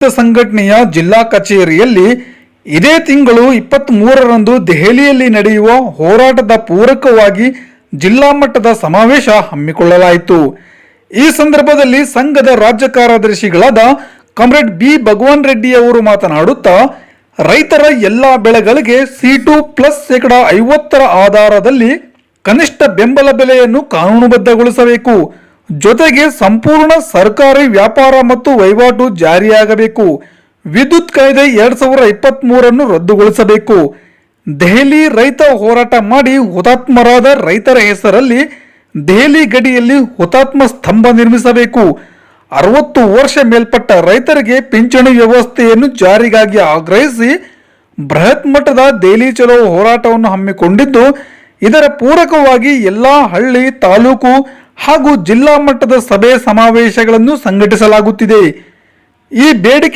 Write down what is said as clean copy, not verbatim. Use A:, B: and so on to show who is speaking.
A: ಸಂಘಟನೆಯ ಜಿಲ್ಲಾ ಕಚೇರಿಯಲ್ಲಿ ಇದೇ ತಿಂಗಳು 23ರಂದು ದೆಹಲಿಯಲ್ಲಿ ನಡೆಯುವ ಹೋರಾಟದ ಪೂರಕವಾಗಿ ಜಿಲ್ಲಾ ಮಟ್ಟದ ಸಮಾವೇಶ ಹಮ್ಮಿಕೊಳ್ಳಲಾಯಿತು. ಈ ಸಂದರ್ಭದಲ್ಲಿ ಸಂಘದ ರಾಜ್ಯ ಕಾರ್ಯದರ್ಶಿಗಳಾದ ಕಾಮ್ರೇಡ್ ಬಿ ಭಗವಾನ್ ರೆಡ್ಡಿ ಅವರು ಮಾತನಾಡುತ್ತಾ, ರೈತರ ಎಲ್ಲಾ ಬೆಳೆಗಳಿಗೆ C2+50% ಆಧಾರದಲ್ಲಿ ಕನಿಷ್ಠ ಬೆಂಬಲ ಬೆಲೆಯನ್ನು ಕಾನೂನುಬದ್ಧಗೊಳಿಸಬೇಕು. ಜೊತೆಗೆ ಸಂಪೂರ್ಣ ಸರ್ಕಾರಿ ವ್ಯಾಪಾರ ಮತ್ತು ವಹಿವಾಟು ಜಾರಿಯಾಗಬೇಕು. ವಿದ್ಯುತ್ ಕಾಯ್ದೆ 2023 ರದ್ದುಗೊಳಿಸಬೇಕು. ದೆಹಲಿ ರೈತ ಹೋರಾಟ ಮಾಡಿ ಹುತಾತ್ಮರಾದ ರೈತರ ಹೆಸರಲ್ಲಿ ದೆಹಲಿ ಗಡಿಯಲ್ಲಿ ಹುತಾತ್ಮ ಸ್ತಂಭ ನಿರ್ಮಿಸಬೇಕು. 60 ವರ್ಷ ಮೇಲ್ಪಟ್ಟ ರೈತರಿಗೆ ಪಿಂಚಣಿ ವ್ಯವಸ್ಥೆಯನ್ನು ಜಾರಿಗಾಗಿ ಆಗ್ರಹಿಸಿ ಬೃಹತ್ ಮಟ್ಟದ ದೆಹಲಿ ಚಲೋ ಹೋರಾಟವನ್ನು ಹಮ್ಮಿಕೊಂಡಿದ್ದು, ಇದರ ಪೂರಕವಾಗಿ ಎಲ್ಲಾ ಹಳ್ಳಿ, ತಾಲೂಕು ಹಾಗೂ ಜಿಲ್ಲಾ ಮಟ್ಟದ ಸಭೆ ಸಮಾವೇಶಗಳನ್ನು ಸಂಘಟಿಸಲಾಗುತ್ತಿದೆ. ಈ ಬೇಡಿಕೆ